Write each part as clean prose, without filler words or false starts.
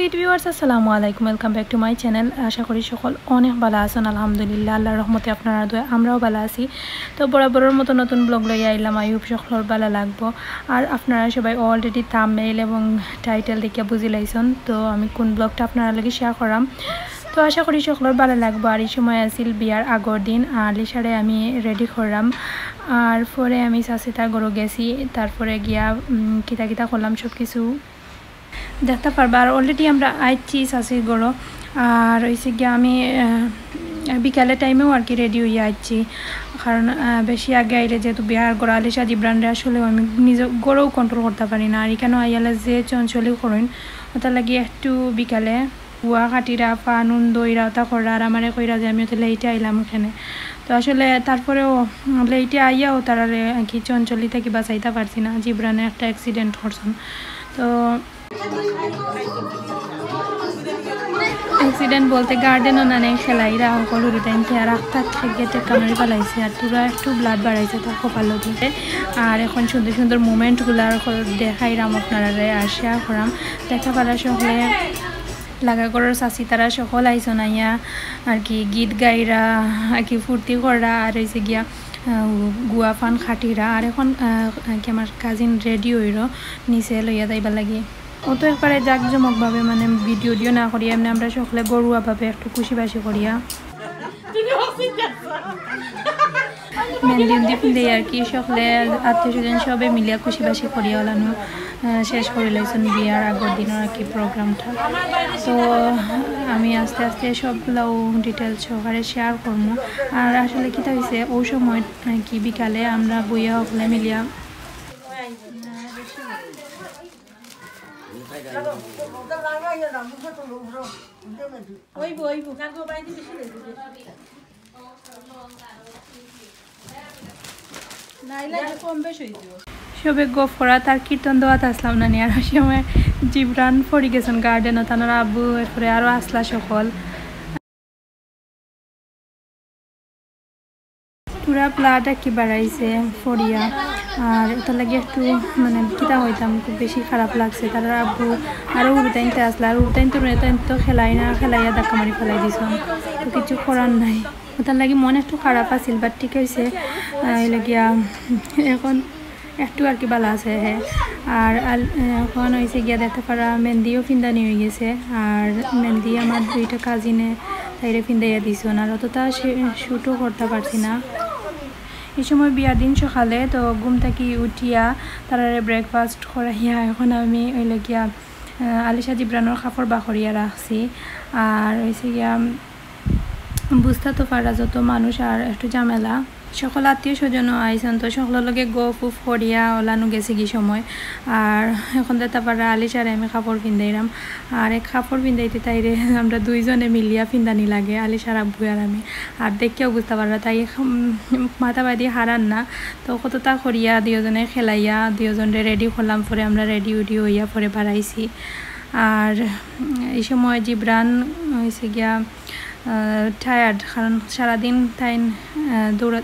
Sweet viewers আসসালামু আলাইকুম, welcome back to my channel. আশা করি সকল অনেক ভালো আছেন। আলহামদুলিল্লাহ, আল্লাহর রহমতে আপনারা দোয়া আমরাও ভালো আছি। তো বরাবরের মতো নতুন ব্লগ লইয়া আইলাম। আই হোপ সকলের ভালো লাগবো। আর আপনারা সবাই অলরেডি থাম্বনেইল এবং টাইটেল দেখে বুঝি লাইছেন তো আমি কোন ব্লগটা আপনারা লাগে শেয়ার করাম। তো আশা করি সকলের ভালো লাগবো। আর এই সময় আসিল বিয়ার আগর দিন, আর লিসারে আমি রেডি করলাম। আর পরে আমি চাচিতার ঘরে গেছি, তারপরে গিয়া কিতা কিতা করলাম সব কিছু দেখতে পারবা। আর অলরেডি আমরা আইছি চাচির ঘর। আর হয়েছে গিয়ে আমি বিকালের টাইমেও আর কি রেডি হইয়া আইছি, কারণ বেশি আগে আইলে যেহেতু বিহার ঘর আলিশা জিব্রানরে আসলেও আমি নিজের ঘরেও কন্ট্রোল করতে পারি না। আর এখানে আইয়ালে যে চঞ্চলি করেন ওটা লাগে একটু বিকালে হুয়া কাটিরা পা নুন দইরা ওটা করা। আর আমারে কইরা যে আমি ওটা লেইটে আইলাম এখানে। তো আসলে তারপরেও লেইটে আইয়াও তারা আর কি চঞ্চলি থেকে বাঁচাইতে পারছি না। জিব্রানে একটা অ্যাক্সিডেন্ট করছেন। তো অ্যাক্সিডেন্ট বলতে গার্ডেনও না নেই খেলাইরা সকল টাইমতে। আর আখতার গেটে কামড়ে ফেলাইছে, আর তোরা একটু ব্লাড বাড়াইছে তার কপালো দিতে। আর এখন সুন্দর সুন্দর মুমেন্টগুলো দেখাইরাম আপনারা আর শেয়ার করাম। দেখা পারা সকলে লাগা করার চাচি তারা সকল আইসন আইয়া আর কি গীত গাইরা আর কি ফুর্তি করা। আর হয়েছে গিয়া গুয়া ফান খাটিরা। আর এখন কি আমার কাজিন রেডি হইল নিচে লইয়া যাইবা লাগে। ও তো একবারে জাঁকজমকভাবে মানে ভিডিও না করিয়া এমনি আমরা সকলে গরুয়াভাবে একটু খুশিবাসি করিয়া মেহেন্দি পিন্ধে আর কি সকলে আত্মীয় স্বজন সবে মিলিয়া খুশিবাসি করিয়া ওলানো শেষ করে লাইছেন বিয়ার আগের দিনের আর কি প্রোগ্রামটা। তো আমি আস্তে আস্তে সবগুলো ডিটেলস সহকারে শেয়ার করবো। আর আসলে কীটা হয়েছে ওই সময় কি বিকালে আমরা বইয়া সকলে মিলিয়া সবে গফ করা তার কীর্তন দেওয়াতে আসলাম না নিয়ে। আর সময় জিব্রান পড়ে গেছেন গার্ডেনও, তার আব্বু এরপরে আরও আসলা সকল পুরা প্লাটা কি বাড়াইছে ফরিয়া। আর এটা লাগে একটু মানে কিতা হইতাম খুব বেশি খারাপ লাগছে। তার আব্বু আরও উড়তাইনতে আসলে, আর উড়তাইন তো খেলাই না খেলাইয়া ধাক্কা মারি ফেলাই দিছন। তো কিছু করার নাই, ওটার লাগে মন একটু খারাপ আছিল, বাট ঠিক হয়েছে লাগিয়া এখন একটু আর কি ভালো আছে। হ্যাঁ, আর এখন হয়েছে গিয়া দেখতে পারা মেহেন্দিও ফিন্দানি হয়ে গেছে। আর মেহেন্দি আমার দুইটা কাজিনে তাইরে ফিন্দাইয়া দিছন। আর অতটা শ্যুটও করতে পারছি না এই সময় বিয়ার দিন সকালে। তো ঘুম থেকে উঠিয়া তারা ব্রেকফাস্ট করাইয়া এখন আমি ওই লাগিয়া আলিশা জিব্রানোর কাপড় বাখরিয়া রাখছি। আর হয়েছে গিয়া বুঝতে তো পারা যত মানুষ আর একটু ঝামেলা। সকল আত্মীয় স্বজনও আইসন, তো সকলের লগে গফ উফ করিয়া ওলানো গেছে কি সময়। আর এখন দেখতে পারা আলিশারে আমি কাপড় পিন্দাইলাম। আর এক কাপড় পিন্দাইতে তাইরে আমরা দুইজনে মিলিয়া পিন্দানি লাগে, আলিশার আব্বু আর আমি। আর দেখেও বুঝতে পারা তাই মাথা বাদি হারান না। তো কতটা করিয়া দুজনে খেলাইয়া দুজনে রেডি করলাম। পরে আমরা রেডি উডি হইয়া পরে বাড়াইছি। আর এই সময় জিব্রান হয়েছে গিয়া টায়ার্ড, কারণ সারাদিন তাই দৌড়া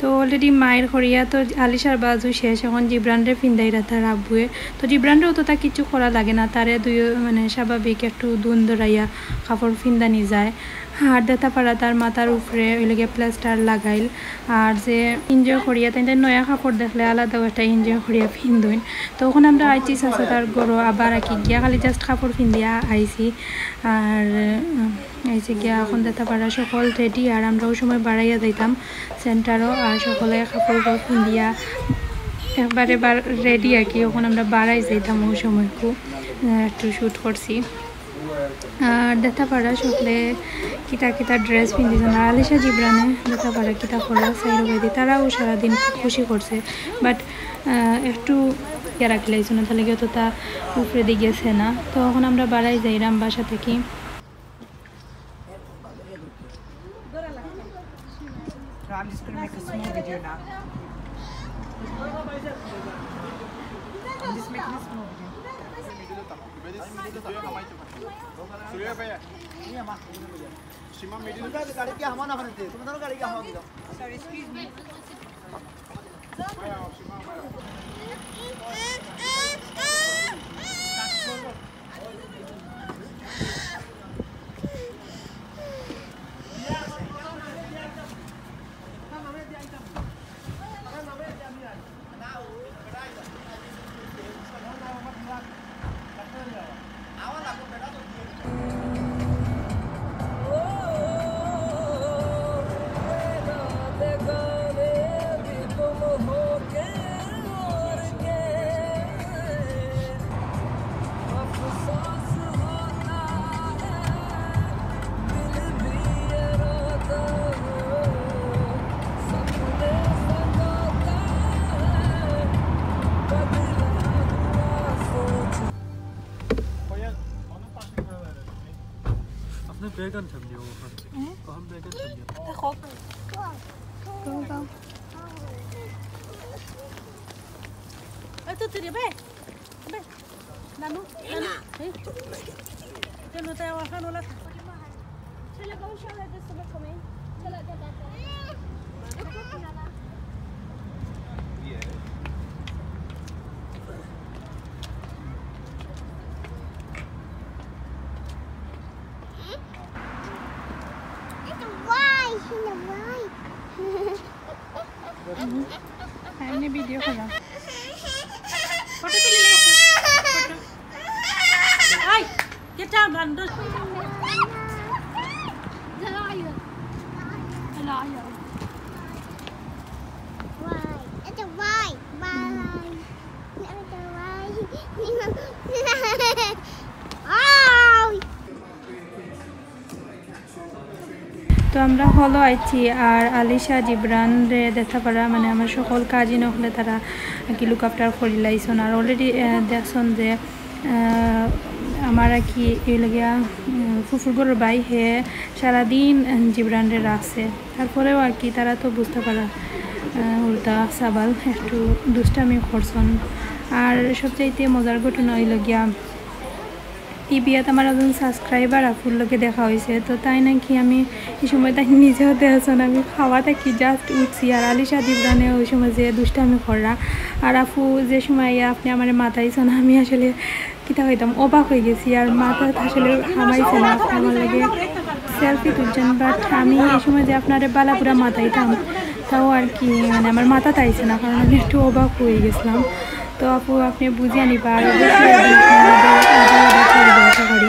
তো অলরেডি মায়ের করিয়া তো আলিশার বাজু শেষ। এখন জিব্রানরে ফিন্দাইরা তার আব্বুয়ে। তো জিব্রানরেও তো তা কিছু করা লাগে না, তারে দুই মানে স্বাভাবিক একটু দুন ধরাইয়া কাপড় ফিন্দানি যায়। আর দেখা পারা তার মাথার উপরে ওই লাগে প্লাস্টার লাগাইল। আর যে এনজয় করিয়া তাই নয়া কাপড় দেখলে আলাদাও একটা এনজয় করিয়া ফিন্দইন। তো ওখানে আমরা আইছি চাচা তার গরো আবার আর কি গিয়া খালি জাস্ট কাপড় ফিন্দিয়া আইছি। আর আইসি গিয়া এখন দেখা পারা সকল রেডি। আর আমরা ওই সময় বাড়াইয়া যাইতাম সেন্টারও। আর সকলে কাপড় ফিন্দিয়া একবারে রেডি আর কি। ওখানে আমরা বাড়াই যাইতাম ওই সময় খুব একটু শ্যুট করছি। আর দেখা পারা সকলে কিতা কিতা ড্রেস পিন্ধিছেন। আর আলিশা জিব্রানে দেখা পারা কিতা করা সাইড বাইদি তারাও সারাদিন খুশি করছে। বাট একটু ইয়া রাখি লাগছে না, তাহলে তো তা উপরে দিয়ে গেছে না। তো এখন আমরা বাড়াই যাইরাম বাসা থেকে। I'm just going to make a small video now. I'm just making a small video. Sorry, excuse me. vegan tamıyor. Kaham vegan tamıyor. Go, go. Ito tiri be. Be. Nanu. Jangan tahu akan ulat. Chale kau siapa ada semua komen. Chale ada apa? Ini video kena. Foto tu lele. Hai, kita bantu. Jalaya. Jalaya. Why? It's a why. Why? It's a why. Oh! তো আমরা হলো আইছি আর আলিশা জিবরান রে দেখা পারা মানে আমার সকল কাজই নহলে তারা কি লুক আফটার করি লাইছন আর অলরেডি দেখছন যে আমার কি এই লাগিয়া ফুফুরগড়ের বাই হে সারাদিন জিবরান রে রাখছে তারপরেও আর কি তারা তো বুঝতে পারা উল্টা সাবাল একটু দুষ্টামি করছন আর সবচাইতে মজার ঘটনা হইল গিয়া এই বিয়াত আমার একজন সাবস্ক্রাইবার আপুর লোকে দেখা হয়েছে তো তাই নাকি আমি এই সময় তাই নিজেও দেখছেন আমি খাওয়া থাকি জাস্ট উঠছি আর আলিশা জিবরানে ওই সময় যে দুষ্টামি করা আর আপু যে সময় আপনি আমার মাথাইছেন আমি আসলে কিতা হইতাম অবাক হয়ে গেছি আর মাথা আসলে হামাইছে না আমার লাগে সেলফি তুলছেন বাট আমি এই সময় যে আপনার বালাপুরা মাথাইতাম তাও আর কি মানে আমার মাথা তাইছে না কারণ আমি একটু অবাক হয়ে গেছিলাম তো আপু আপনি বুঝিয়ে নিবা আর আশা করি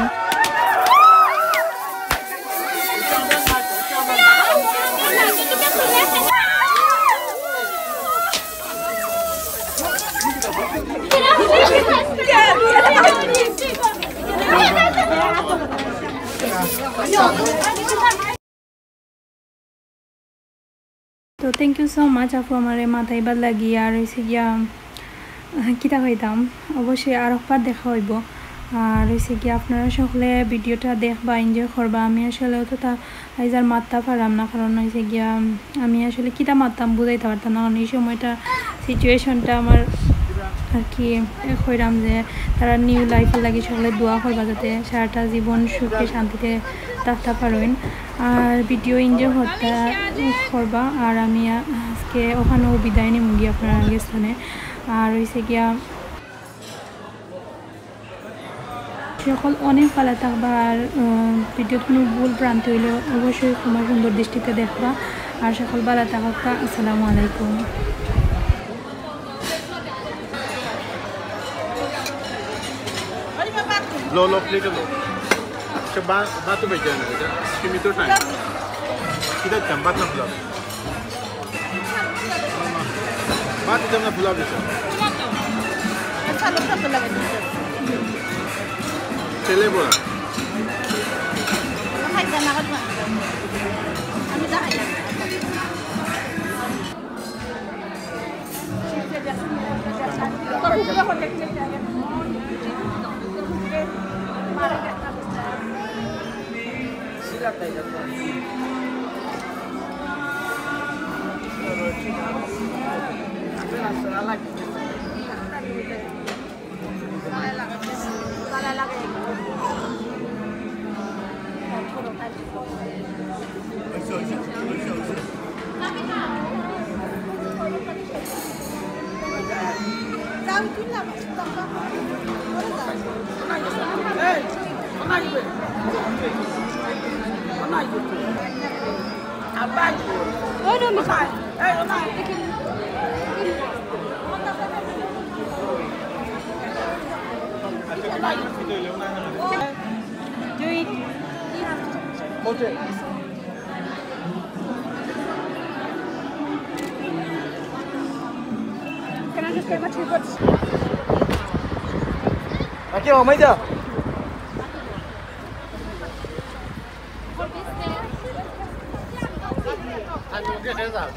তো থ্যাংক ইউ সো মাচ আপু আমার মাথায় বাদ লাগিয়ে আর হয়েছে গিয়া কিতা হইতাম অবশ্যই আর একবার দেখা হইব আর হয়েছে কি আপনারা সকলে ভিডিওটা দেখবা এনজয় করবা আমি আসলে তো তা আইজ আর মারতে পারলাম না কারণ হয়েছে গিয়া আমি আসলে কিতা মারতাম বুঝাইতে পারতাম না কারণ এই সময়টা সিচুয়েশনটা আমার আর কি কইরাম যে তারা নিউ লাইফের লাগে সকলে দোয়া করবা যাতে সারাটা জীবন সুখে শান্তিতে থাকতে পারেন আর ভিডিও এনজয় করবা আর আমি আজকে ওখানেও বিদায় নিয়ে মুগি আপনার আগে স্থানে আর হয়েছে গিয়া সকল অনেক ভালো থাকবা আর ভিডিওর কোনো ভুল প্রান্ত হইলে অবশ্যই তোমার সুন্দর দৃষ্টিতে দেখবা আর সকল ভালো থাকা আসসালামু আলাইকুম Lo play lo. Che ba tu bejan beja. Kimi to time. Kita jambat na pula. Ba tu jamna pula beja. अच्छा लोग तो लगे Chele bola. हाय जाना का আমি যা high Oh no, Miss. Do it. Okay. Can I just get my 2 books? Aquí vamos ya. ăn cái thế nào